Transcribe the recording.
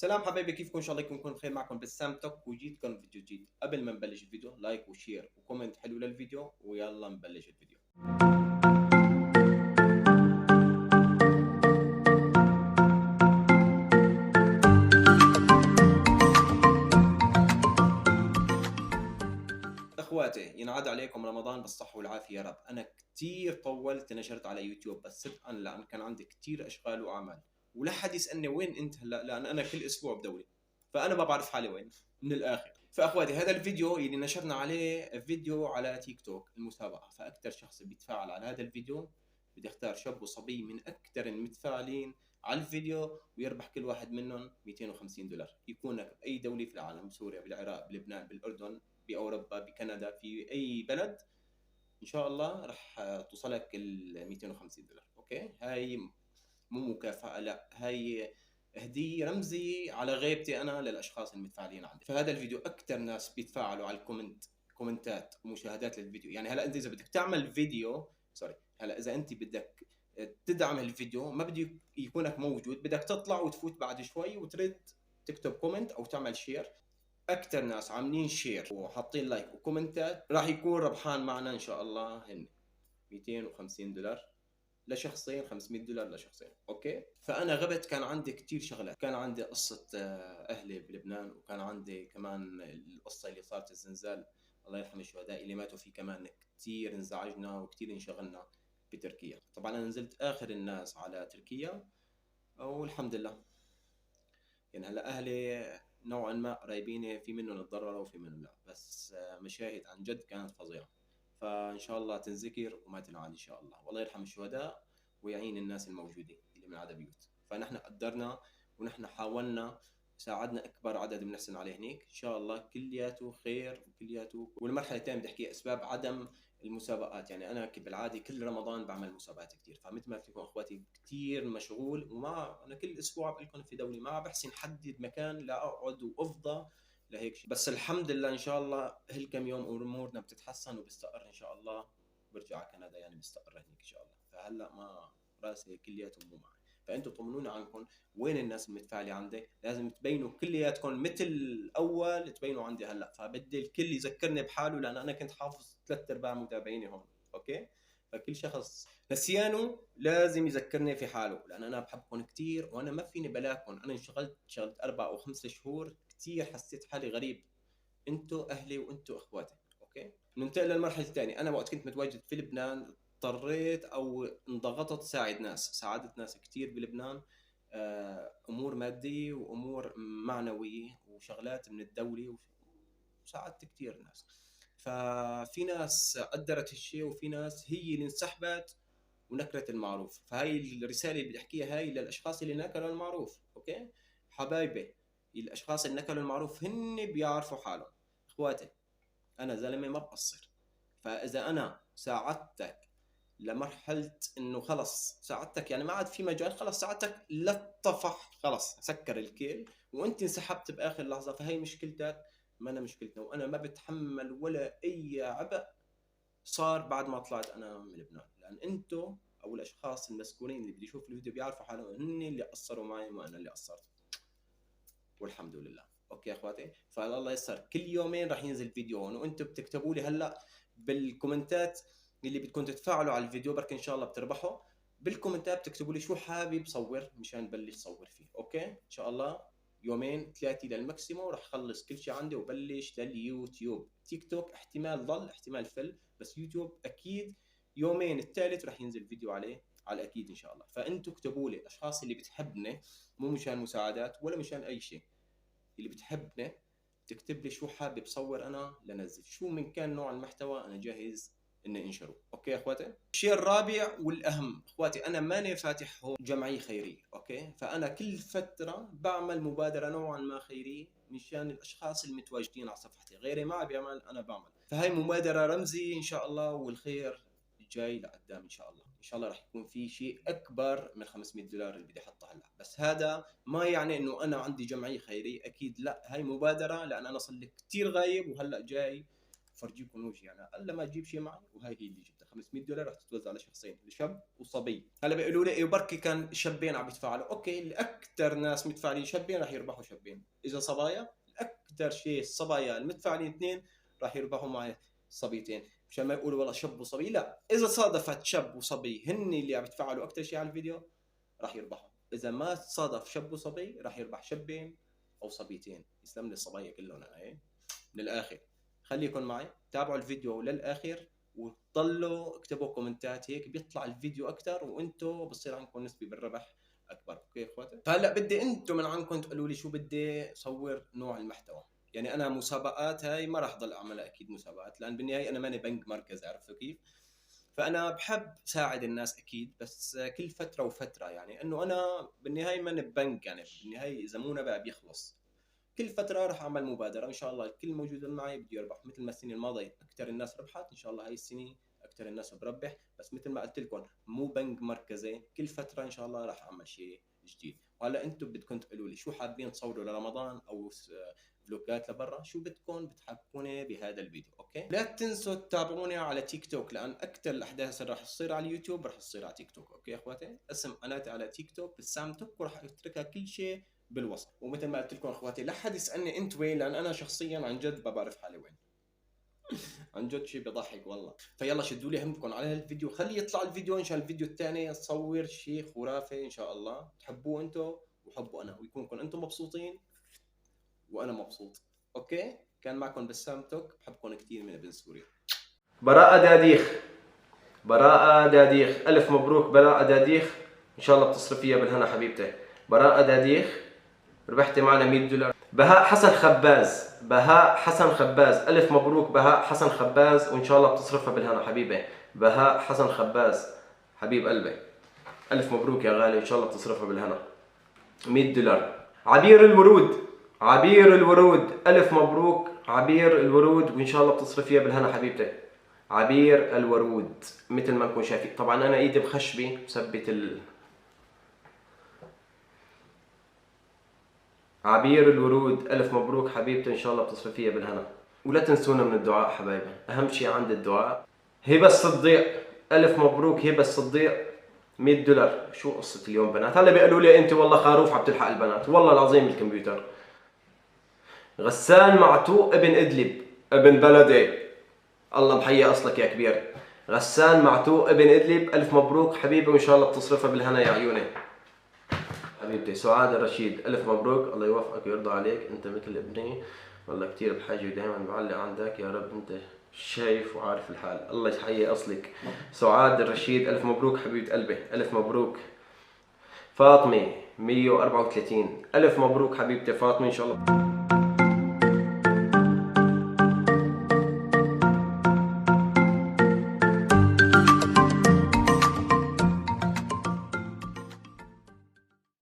سلام حبايبي، كيفكم؟ ان شاء الله يكون بخير. معكم بسام توك وجيتكم فيديو جديد. قبل ما نبلش الفيديو لايك وشير وكومنت حلو للفيديو، ويلا نبلش الفيديو. اخواتي، ينعاد عليكم رمضان بالصحة والعافية يا رب. انا كتير طولت نشرت على يوتيوب، بس صدقا لان كان عندي كتير اشغال واعمال، ولا حد يسالني وين انت هلا، لان انا كل اسبوع بدوري، فانا ما بعرف حالي وين من الاخر. فاخواتي، هذا الفيديو اللي نشرنا عليه فيديو على تيك توك المسابقة، فاكثر شخص بيتفاعل على هذا الفيديو بدي اختار شاب وصبي من اكثر المتفاعلين على الفيديو، ويربح كل واحد منهم $250. يكون باي دولة في العالم، سوريا، بالعراق، بلبنان، بالاردن، باوروبا، بكندا، في اي بلد، ان شاء الله راح توصلك ال $250. اوكي، هاي مو مكافأة، لا، هاي هدية رمزي على غيبتي انا للاشخاص المتفاعلين عندي. فهذا الفيديو اكثر ناس بيتفاعلوا على كومنتات ومشاهدات للفيديو. يعني هلا انت اذا بدك تعمل فيديو، هلا اذا انت بدك تدعم الفيديو، ما بدي يكونك موجود، بدك تطلع وتفوت بعد شوي وترد تكتب كومنت او تعمل شير. اكثر ناس عاملين شير وحاطين لايك وكومنتات راح يكون ربحان معنا ان شاء الله. هن $250 لشخصين، $500 لشخصين. اوكي، فانا غبت، كان عندي كثير شغلات. كان عندي قصه اهلي بلبنان، وكان عندي كمان القصه اللي صارت الزلزال، الله يرحم الشهداء اللي ماتوا فيه. كمان كثير انزعجنا وكثير انشغلنا بتركيا. طبعا انا نزلت اخر الناس على تركيا، والحمد لله. يعني هلا اهلي نوعا ما قريبين، في منهم تضرروا وفي منهم لا، بس مشاهد عن جد كانت فظيعه. فان شاء الله تنذكر وما تنعاد ان شاء الله، والله يرحم الشهداء ويعين الناس الموجودين اللي من عدم بيوت. فنحن قدرنا ونحن حاولنا، ساعدنا اكبر عدد بنحسن عليه هنيك. ان شاء الله كلياته خير وكلياته. والمرحله الثانيه بدي احكي اسباب عدم المسابقات. يعني انا بالعاده كل رمضان بعمل مسابقات كثير، فمثل ما فيكم اخواتي كثير مشغول، وما انا كل اسبوع بقول لكم في دولي، ما بحسن حدد مكان لا اقعد وافضى لهيك شيء. بس الحمد لله ان شاء الله هالكم يوم امورنا بتتحسن وبستقر ان شاء الله. برجع على كندا، يعني بستقر هنيك ان شاء الله. فهلا ما راسي كلياته مو معي. فانتم طمنوني عنكم، وين الناس المتفاعله عندي؟ لازم تبينوا كلياتكم مثل اول تبينوا عندي هلا. فبدي الكل يذكرني بحاله، لان انا كنت حافظ 3/4 متابعيني هون. اوكي، فكل شخص نسيانه لازم يذكرني في حاله، لان انا بحبكم كثير، وانا ما فيني بلاكم. انا شغلت 4 أو 5 شهور، كثير حسيت حالي غريب. انتوا اهلي وانتوا اخواتي. اوكي، ننتقل للمرحله الثانيه. انا وقت كنت متواجد في لبنان اضطريت او انضغطت ساعد ناس، ساعدت ناس كثير بلبنان، امور ماديه وامور معنويه وشغلات من الدوله، وساعدت كثير ناس. ففي ناس قدرت هالشيء، وفي ناس هي اللي انسحبت ونكرت المعروف. فهاي الرساله اللي بدي احكيها هاي للاشخاص اللي نكروا المعروف. اوكي حبايبي، الاشخاص اللي نكروا المعروف هن بيعرفوا حالهم. اخواتي، انا زلمه ما بقصر. فاذا انا ساعدتك لمرحله انه خلص ساعدتك، يعني ما عاد في مجال، خلص ساعدتك للطفح، خلص سكر الكيل، وانت انسحبت باخر لحظه، فهي مشكلتك، ما أنا مشكلتنا. وانا ما بتحمل ولا اي عبء صار بعد ما طلعت انا من لبنان، لان انتم او الاشخاص المسؤولين اللي بدي يشوف الفيديو بيعرفوا حالهم هن اللي قصروا معي، ما انا اللي قصرت، والحمد لله. اوكي يا اخواتي، فالله يسر كل يومين راح ينزل فيديو هون، وانتم بتكتبوا لي هلا بالكومنتات اللي بدكم تتفاعلوا على الفيديو، بركي ان شاء الله بتربحوا. بالكومنتات بتكتبوا لي شو حابب صور مشان بلش صور فيه. اوكي ان شاء الله يومين 3 للماكسيموم راح اخلص كل شيء عندي وبلش لليوتيوب. تيك توك احتمال ضل، احتمال فل، بس يوتيوب اكيد يومين الثالث راح ينزل فيديو عليه على الاكيد ان شاء الله. فانتم اكتبوا لي الاشخاص اللي بتحبني، مو مشان مساعدات ولا مشان اي شيء، اللي بتحبني تكتب لي شو حابب صور انا لنزل، شو من كان نوع المحتوى انا جاهز اني انشره. اوكي يا اخواتي، الشيء الرابع والاهم اخواتي، انا ماني فاتح هون جمعيه خيريه. اوكي، فانا كل فتره بعمل مبادره نوعا ما خيريه مشان الاشخاص المتواجدين على صفحتي. غيري ما بيعمل، انا بعمل. فهي مبادره رمزيه ان شاء الله، والخير جاي لقدام ان شاء الله. ان شاء الله راح يكون في شيء اكبر من $500 اللي بدي احطه هلا. بس هذا ما يعني انه انا عندي جمعيه خيريه، اكيد لا، هاي مبادره، لان انا صار لي كثير غايب، وهلا جاي فرجيكم وجهي. انا الا ما اجيب شيء معي، وهاي هي اللي جبتها. $500 رح تتوزع على شخصين، لشاب وصبي. هلا بيقولوا لي بركي كان شابين عم يتفاعلوا، اوكي الاكثر ناس متفاعلين شابين رح يربحوا شابين. اذا صبايا الاكثر شيء الصبايا المتفاعلين اثنين رح يربحوا معي صبيتين، مشان ما يقولوا والله شاب وصبي. لا، اذا صادفت شاب وصبي هن اللي عم يتفاعلوا اكثر شيء على الفيديو راح يربحوا. اذا ما تصادف شاب وصبي راح يربح شابين او صبيتين. يسلم لي الصبايا كلهم. انا من الاخر خليكم معي، تابعوا الفيديو للاخر وضلوا اكتبوا كومنتات، هيك بيطلع الفيديو اكثر وانتم بصير عندكم نسبه بالربح اكبر. اوكي اخواتي؟ فهلا بدي انتم من عندكم تقولوا لي شو بدي صور نوع المحتوى. يعني انا مسابقات هاي ما راح ضل اعملها اكيد مسابقات، لان بالنهايه انا ماني بنك مركز، عرفتوا كيف؟ فانا بحب ساعد الناس اكيد، بس كل فتره وفتره، يعني انه انا بالنهايه ماني بنك، يعني بالنهايه اذا مو نبع بيخلص. كل فتره راح اعمل مبادره ان شاء الله، الكل موجود معي بده يربح. مثل ما السنه الماضيه اكثر الناس ربحت، ان شاء الله هاي السنه اكثر الناس بربح. بس مثل ما قلت لكم مو بنك مركزي، كل فتره ان شاء الله راح اعمل شيء جديد. وهلا انتم بدكم تقولوا لي شو حابين تصوروا لرمضان او فلوجات لبرا، شو بدكم بتحكوني بهذا الفيديو. اوكي، لا تنسوا تتابعوني على تيك توك، لان اكثر الاحداث اللي راح تصير على اليوتيوب راح تصير على تيك توك. اوكي اخواتي؟ اسم قناتي على تيك توك بسام توك، وراح اتركها كل شيء بالوصف. ومثل ما قلت لكم اخواتي لا حد يسالني انت وين، لان انا شخصيا عن جد ما بعرف حالي وين. عن جد شيء بضحك والله. فيلا شدوا لي همكم على هالفيديو، خلي يطلع الفيديو ان شاء الله. الفيديو الثاني نصور شيء خرافي ان شاء الله، تحبوه انتم وحبوا انا، ويكونكم انتم مبسوطين وانا مبسوط. اوكي، كان معكم بسام توك، بحبكم كثير من ابن سوريا. براءة داديخ، براءة داديخ، ألف مبروك براءة داديخ، إن شاء الله بتصرف فيها بالهنا حبيبتي. براءة داديخ ربحتي معنا $100. بهاء حسن خباز، بهاء حسن خباز، ألف مبروك بهاء حسن خباز، وإن شاء الله بتصرفها بالهنا حبيبي. بهاء حسن خباز حبيب قلبي، ألف مبروك يا غالي، إن شاء الله بتصرفها بالهنا. $100. عبير الورود، عبير الورود، ألف مبروك عبير الورود، وإن شاء الله بتصرفيها بالهنا حبيبتي. عبير الورود مثل ما نكون شايفين. طبعا أنا إيدي بخشبي مثبت عبير الورود، ألف مبروك حبيبتي، إن شاء الله بتصرفيها بالهنا. ولا تنسونا من الدعاء حبايبي، أهم شيء عند الدعاء. هبة الصديق، ألف مبروك هبة الصديق، $100. شو قصة اليوم بنات؟ هلا بيقولوا لي أنت والله خروف عم تلحق البنات، والله العظيم الكمبيوتر. غسان معتوق ابن إدلب، ابن بلدي، الله محيي أصلك يا كبير. غسان معتوق ابن إدلب، ألف مبروك حبيبي، وإن شاء الله بتصرفها بالهنا يا عيوني. حبيبتي سعاد الرشيد، ألف مبروك، الله يوفقك ويرضى عليك، أنت مثل ابني والله كتير بحاجة ودائما بعلق عندك، يا رب أنت شايف وعارف الحال، الله يحيي أصلك. سعاد الرشيد، ألف مبروك حبيبة قلبي، ألف مبروك. فاطمة 134، ألف مبروك حبيبتي فاطمة، إن شاء الله